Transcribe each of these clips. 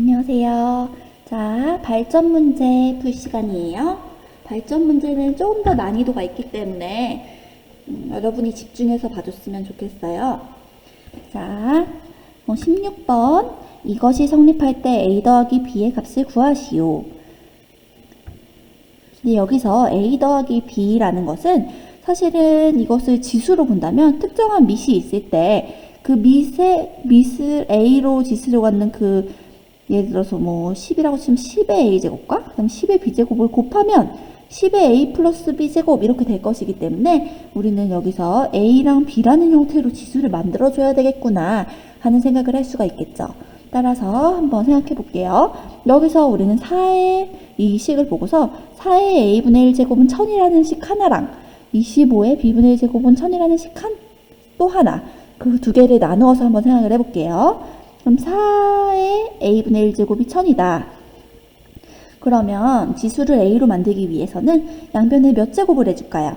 안녕하세요. 자, 발전 문제 풀 시간이에요. 발전 문제는 조금 더 난이도가 있기 때문에 여러분이 집중해서 봐줬으면 좋겠어요. 자, 16번. 이것이 성립할 때 a 더하기 b의 값을 구하시오. 근데 여기서 a 더하기 b라는 것은 사실은 이것을 지수로 본다면 특정한 밑이 있을 때 그 밑을 a로 지수로 갖는 예를 들어서 10이라고 치면 10의 a제곱과 그 다음 10의 b제곱을 곱하면 10의 a 플러스 b제곱 이렇게 될 것이기 때문에 우리는 여기서 a랑 b라는 형태로 지수를 만들어줘야 되겠구나 하는 생각을 할 수가 있겠죠. 따라서 한번 생각해 볼게요. 여기서 우리는 4의 이 식을 보고서 4의 a분의 1제곱은 1000이라는 식 하나랑 25의 b분의 1제곱은 1000이라는 식 또 하나, 그 두 개를 나누어서 한번 생각을 해볼게요. 그럼 4의 a분의 1제곱이 1000이다. 그러면 지수를 a로 만들기 위해서는 양변에 몇 제곱을 해줄까요?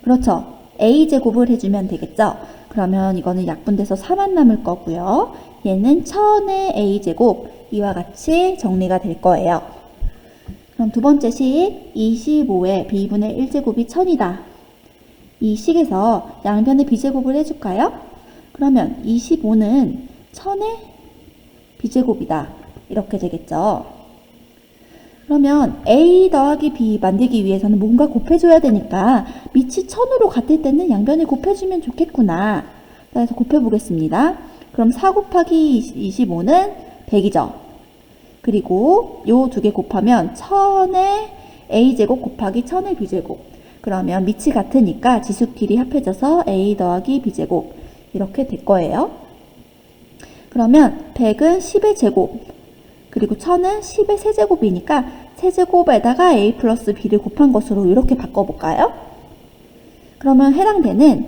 그렇죠. a제곱을 해주면 되겠죠. 그러면 이거는 약분돼서 4만 남을 거고요. 얘는 1000의 a제곱, 이와 같이 정리가 될 거예요. 그럼 두 번째 식, 25의 b분의 1제곱이 1000이다. 이 식에서 양변에 b제곱을 해줄까요? 그러면 25는 1000의 b제곱이다. 이렇게 되겠죠. 그러면 a 더하기 b 만들기 위해서는 뭔가 곱해줘야 되니까 밑이 1000으로 같을 때는 양변을 곱해주면 좋겠구나. 그래서 곱해보겠습니다. 그럼 4 곱하기 25는 100이죠. 그리고 요 두 개 곱하면 1000의 a제곱 곱하기 1000의 b제곱. 그러면 밑이 같으니까 지수끼리 합해져서 a 더하기 b제곱 이렇게 될 거예요. 그러면 100은 10의 제곱, 그리고 1000은 10의 세제곱이니까 세제곱에다가 a 플러스 b를 곱한 것으로 이렇게 바꿔볼까요? 그러면 해당되는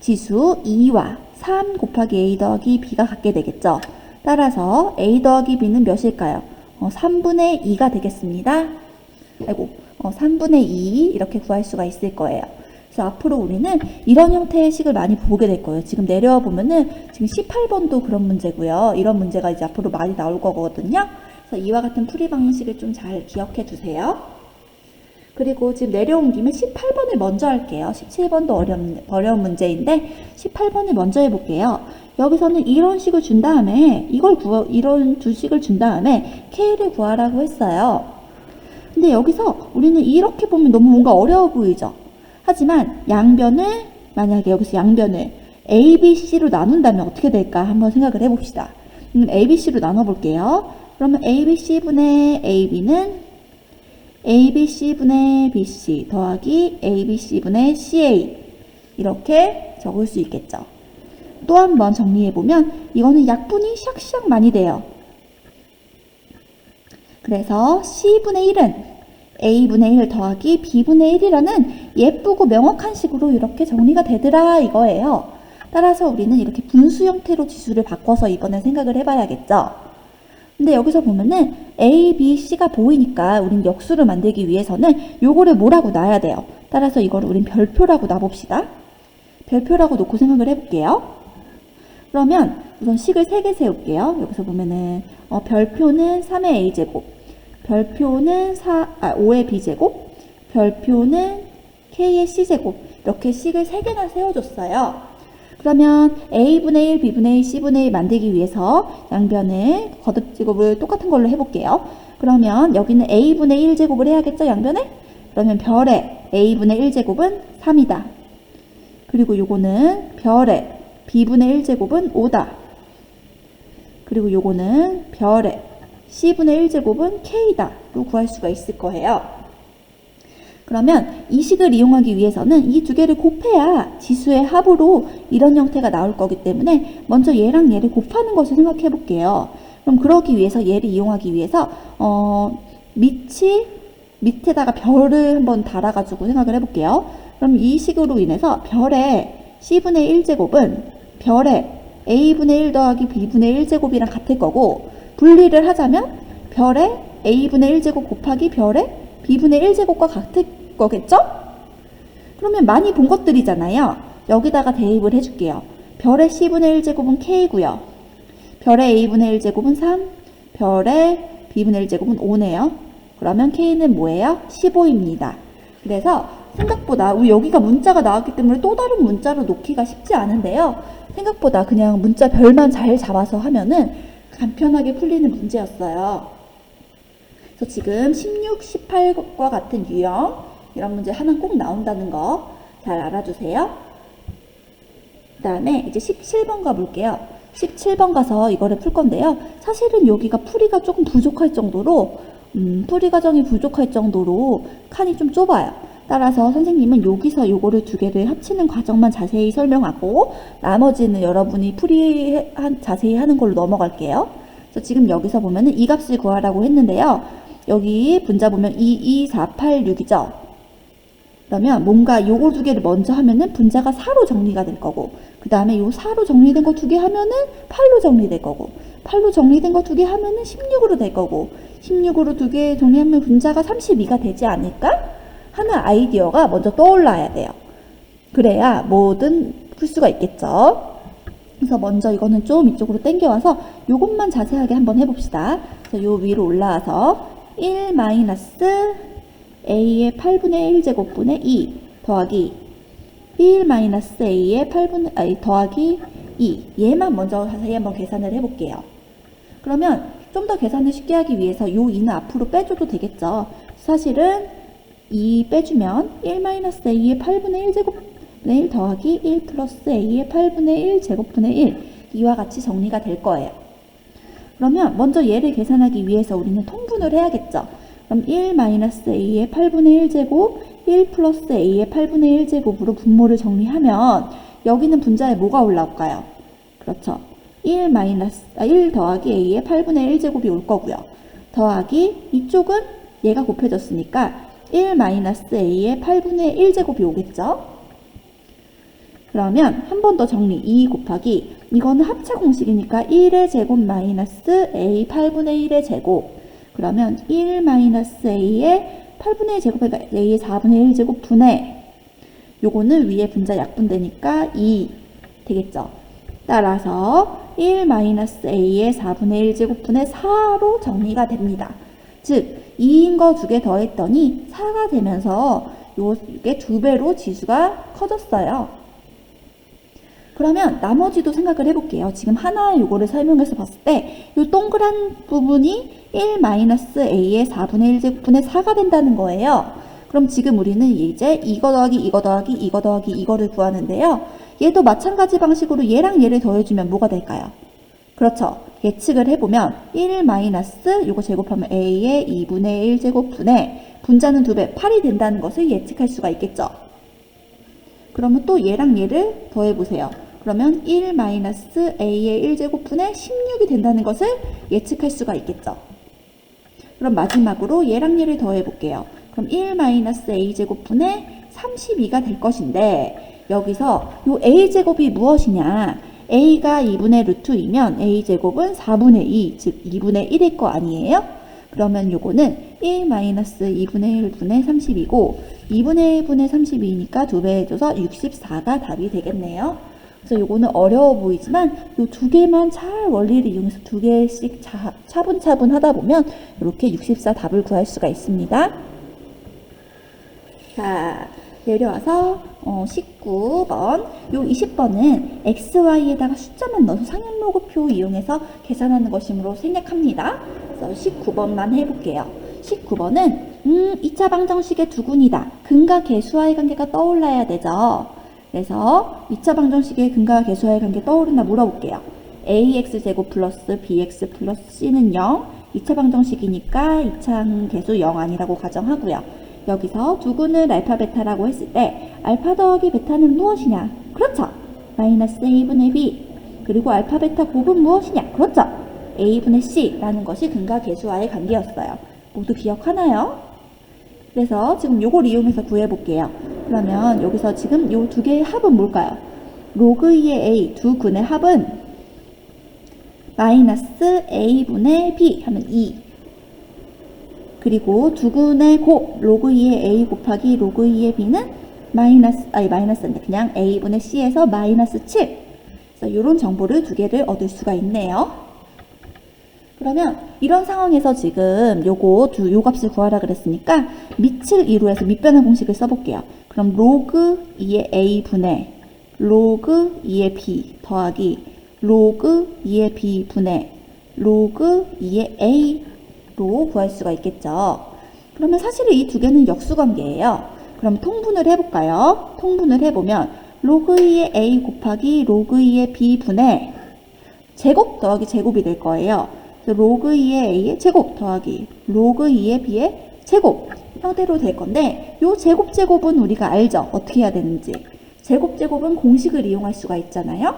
지수 2와 3 곱하기 a 더하기 b가 같게 되겠죠. 따라서 a 더하기 b는 몇일까요? 3분의 2가 되겠습니다. 3분의 2 이렇게 구할 수가 있을 거예요. 그래서 앞으로 우리는 이런 형태의 식을 많이 보게 될 거예요. 지금 내려와 보면은 지금 18번도 그런 문제고요. 이런 문제가 이제 앞으로 많이 나올 거거든요. 그래서 이와 같은 풀이 방식을 좀 잘 기억해 두세요. 그리고 지금 내려온 김에 18번을 먼저 할게요. 17번도 어려운 문제인데 18번을 먼저 해볼게요. 여기서는 이런 식을 준 다음에 이런 두 식을 준 다음에 K를 구하라고 했어요. 근데 여기서 우리는 이렇게 보면 너무 뭔가 어려워 보이죠? 하지만 만약에 여기서 양변을 A, B, C로 나눈다면 어떻게 될까 한번 생각을 해봅시다. A, B, C로 나눠볼게요. 그러면 A, B, C분의 A, B는 A, B, C분의 B, C 더하기 A, B, C분의 C, A 이렇게 적을 수 있겠죠. 또 한 번 정리해보면 이거는 약분이 샥샥 많이 돼요. 그래서 C분의 1은 A분의 1 더하기 B분의 1이라는 예쁘고 명확한 식으로 이렇게 정리가 되더라 이거예요. 따라서 우리는 이렇게 분수 형태로 지수를 바꿔서 이번에 생각을 해봐야겠죠. 근데 여기서 보면은 A, B, C가 보이니까 우린 역수를 만들기 위해서는 요거를 뭐라고 놔야 돼요. 따라서 이거를 우린 별표라고 놔봅시다. 별표라고 놓고 생각을 해볼게요. 그러면 우선 식을 3개 세울게요. 여기서 보면은 별표는 3의 a제곱, 별표는 5의 b제곱, 별표는 k의 c제곱 이렇게 식을 3개나 세워줬어요. 그러면 a분의 1, b분의 1, c분의 1 만들기 위해서 양변을 거듭제곱을 똑같은 걸로 해볼게요. 그러면 여기는 a분의 1제곱을 해야겠죠, 양변에? 그러면 별의 a분의 1제곱은 3이다. 그리고 요거는 별의 b분의 1제곱은 5다. 그리고 요거는 별의 c분의 1제곱은 k다. 로 구할 수가 있을 거예요. 그러면 이 식을 이용하기 위해서는 이 두 개를 곱해야 지수의 합으로 이런 형태가 나올 거기 때문에 먼저 얘랑 얘를 곱하는 것을 생각해 볼게요. 그럼 그러기 위해서 얘를 이용하기 위해서 밑에다가 별을 한번 달아가지고 생각을 해볼게요. 그럼 이 식으로 인해서 별의 c분의 1제곱은 별의 a분의 1 더하기 b분의 1제곱이랑 같을 거고, 분리를 하자면 별의 a분의 1제곱 곱하기 별의 b분의 1제곱과 같을 거겠죠? 그러면 많이 본 것들이잖아요. 여기다가 대입을 해줄게요. 별의 c분의 1제곱은 k고요. 별의 a분의 1제곱은 3, 별의 b분의 1제곱은 5네요. 그러면 k는 뭐예요? 15입니다. 그래서 생각보다 여기가 문자가 나왔기 때문에 또 다른 문자로 놓기가 쉽지 않은데요. 생각보다 그냥 문자 별만 잘 잡아서 하면은 간편하게 풀리는 문제였어요. 그래서 지금 16, 18과 같은 유형 이런 문제 하나 꼭 나온다는 거 잘 알아두세요. 그 다음에 이제 17번 가볼게요. 17번 가서 이거를 풀 건데요. 사실은 여기가 풀이가 조금 부족할 정도로 풀이 과정이 부족할 정도로 칸이 좀 좁아요. 따라서 선생님은 여기서 요거를 두 개를 합치는 과정만 자세히 설명하고 나머지는 여러분이 자세히 하는 걸로 넘어갈게요. 그래서 지금 여기서 보면은 이 값을 구하라고 했는데요. 여기 분자 보면 2, 2, 4, 8, 6이죠. 그러면 뭔가 요거 두 개를 먼저 하면은 분자가 4로 정리가 될 거고, 그 다음에 요 4로 정리된 거 두 개 하면은 8로 정리될 거고, 8로 정리된 거 두 개 하면은 16으로 될 거고, 16으로 두 개 정리하면 분자가 32가 되지 않을까? 하는 아이디어가 먼저 떠올라야 돼요. 그래야 뭐든 풀 수가 있겠죠. 그래서 먼저 이거는 좀 이쪽으로 당겨와서 요것만 자세하게 한번 해봅시다. 그래서 요 위로 올라와서 1 마이너스 a의 8분의 1제곱분의 2 더하기 1 마이너스 a의 더하기 2 얘만 먼저 자세히 한번 계산을 해볼게요. 그러면 좀 더 계산을 쉽게 하기 위해서 요 2는 앞으로 빼줘도 되겠죠. 사실은 2 빼주면 1 마이너스 a의 8분의 1제곱분의 1 더하기 1 플러스 a의 8분의 1제곱분의 1 이와 같이 정리가 될 거예요. 그러면 먼저 얘를 계산하기 위해서 우리는 통분을 해야겠죠. 그럼 1 마이너스 a의 8분의 1제곱 1 플러스 a의 8분의 1제곱으로 분모를 정리하면 여기는 분자에 뭐가 올라올까요? 그렇죠. 1 더하기 a의 8분의 1제곱이 올 거고요. 더하기 이쪽은 얘가 곱해졌으니까 1 마이너스 a의 8분의 1제곱이 오겠죠. 그러면 한 번 더 정리. 2 곱하기 이거는 합차 공식이니까 1의 제곱 마이너스 a 8분의 1의 제곱 그러면 1 마이너스 a의 8분의 1제곱, 그러니까 a의 4분의 1제곱 분의 요거는 위에 분자 약분되니까 2 되겠죠. 따라서 1 마이너스 a의 4분의 1제곱 분의 4로 정리가 됩니다. 즉 2인 거 두 개 더했더니 4가 되면서 요게 2배로 지수가 커졌어요. 그러면 나머지도 생각을 해볼게요. 지금 하나 요거를 설명해서 봤을 때 요 동그란 부분이 1 마이너스 a의 4분의 1제곱분의 4가 된다는 거예요. 그럼 지금 우리는 이제 이거 더하기 이거 더하기 이거 더하기 이거를 구하는데요. 얘도 마찬가지 방식으로 얘랑 얘를 더해주면 뭐가 될까요? 그렇죠. 예측을 해보면 1 마이너스 요거 제곱하면 a의 2분의 1제곱분의 분자는 2배 8이 된다는 것을 예측할 수가 있겠죠. 그러면 또 얘랑 얘를 더해보세요. 그러면 1 마이너스 a의 1제곱분의 16이 된다는 것을 예측할 수가 있겠죠. 그럼 마지막으로 얘랑 얘를 더해볼게요. 그럼 1 마이너스 a제곱분의 32가 될 것인데 여기서 요 a제곱이 무엇이냐? a가 2분의 루트 2면 a제곱은 4분의 2, 즉 2분의 1일 거 아니에요? 그러면 요거는 1 마이너스 2분의 1분의 30이고 2분의 1분의 32니까 2배 해줘서 64가 답이 되겠네요. 그래서 요거는 어려워 보이지만 요 두 개만 잘 원리를 이용해서 두 개씩 차분차분 하다 보면 이렇게 64 답을 구할 수가 있습니다. 자, 내려와서 19번, 요 20번은 XY에다가 숫자만 넣어서 상향로그표 이용해서 계산하는 것이므로 생략합니다. 그래서 19번만 해볼게요. 19번은 2차 방정식의 두근이다. 근과 계수와의 관계가 떠올라야 되죠. 그래서 2차 방정식의 근과 계수와의 관계 떠오르나 물어볼게요. ax제곱 플러스 bx 플러스 c는 0. 2차 방정식이니까 2차 계수 0 아니라고 가정하고요. 여기서 두근을 알파 베타라고 했을 때 알파 더하기 베타는 무엇이냐? 그렇죠. 마이너스 a분의 b. 그리고 알파 베타 곱은 무엇이냐? 그렇죠. a분의 c라는 것이 근과 계수와의 관계였어요. 모두 기억하나요? 그래서 지금 요걸 이용해서 구해볼게요. 그러면 여기서 지금 요 두 개의 합은 뭘까요? 로그 2의 a 두 근의 합은 마이너스 a분의 b 하면 2. 그리고 두 근의 곱 로그 2의 a 곱하기 로그 2의 b는 마이너스인데 그냥 a분의 c에서 마이너스 7. 그래서 이런 정보를 두 개를 얻을 수가 있네요. 그러면 이런 상황에서 지금 요 값을 구하라 그랬으니까 밑을 이루어서 밑변환 공식을 써볼게요. 그럼 로그 2의 a 분의 로그 2의 b 더하기 로그 2의 b 분의 로그 2의 a로 구할 수가 있겠죠. 그러면 사실은 이 두 개는 역수관계예요. 그럼 통분을 해볼까요? 통분을 해보면 로그 2의 a 곱하기 로그 2의 b 분의 제곱 더하기 제곱이 될 거예요. 로그 2의 a의 제곱 더하기 로그 2의 b의 제곱 형태로 될 건데 요 제곱은 우리가 알죠? 어떻게 해야 되는지. 제곱은 공식을 이용할 수가 있잖아요.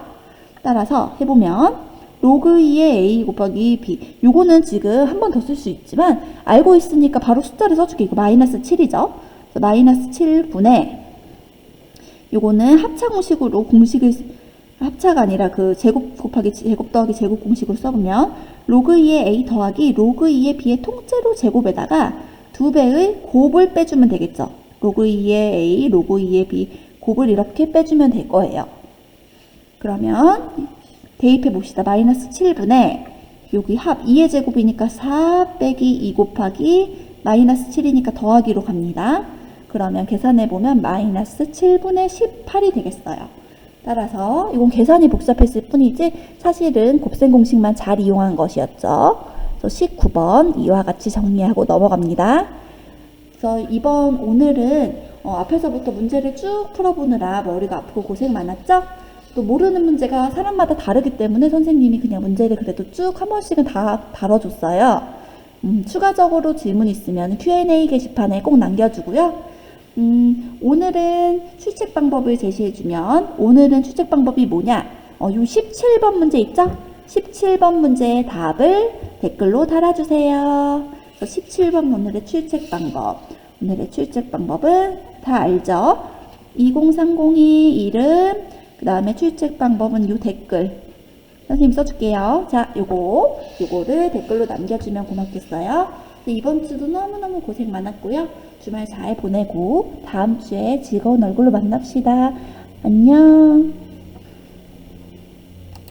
따라서 해보면 로그 2의 a 곱하기 b 요거는 지금 한 번 더 쓸 수 있지만 알고 있으니까 바로 숫자를 써줄게. 이거 마이너스 7이죠. 마이너스 7분의 요거는 합차 공식으로 합차가 아니라 그 제곱 곱하기 제곱 더하기 제곱 공식으로 써보면 로그 2의 a 더하기 로그 2의 b의 통째로 제곱에다가 2배의 곱을 빼주면 되겠죠. 로그 2의 a, 로그 2의 b 곱을 이렇게 빼주면 될 거예요. 그러면 대입해 봅시다. 마이너스 7분의 여기 합 2의 제곱이니까 4 빼기 2 곱하기 마이너스 7이니까 더하기로 갑니다. 그러면 계산해보면 마이너스 7분의 18이 되겠어요. 따라서 이건 계산이 복잡했을 뿐이지 사실은 곱셈 공식만 잘 이용한 것이었죠. 그래서 19번 이와 같이 정리하고 넘어갑니다. 그래서 오늘은 앞에서부터 문제를 쭉 풀어보느라 머리가 아프고 고생 많았죠? 또 모르는 문제가 사람마다 다르기 때문에 선생님이 그냥 문제를 그래도 쭉 한 번씩은 다 다뤄줬어요. 추가적으로 질문 있으면 Q&A 게시판에 꼭 남겨주고요. 오늘은 출첵 방법을 제시해주면 오늘은 출첵 방법이 뭐냐? 요 17번 문제 있죠? 17번 문제의 답을 댓글로 달아주세요. 17번 오늘의 출첵 방법. 오늘의 출첵 방법은 다 알죠? 20302 이름, 그 다음에 출첵 방법은 요 댓글. 선생님 써줄게요. 자, 요거를 댓글로 남겨주면 고맙겠어요. 이번 주도 너무너무 고생 많았고요. 주말 잘 보내고 다음 주에 즐거운 얼굴로 만납시다. 안녕.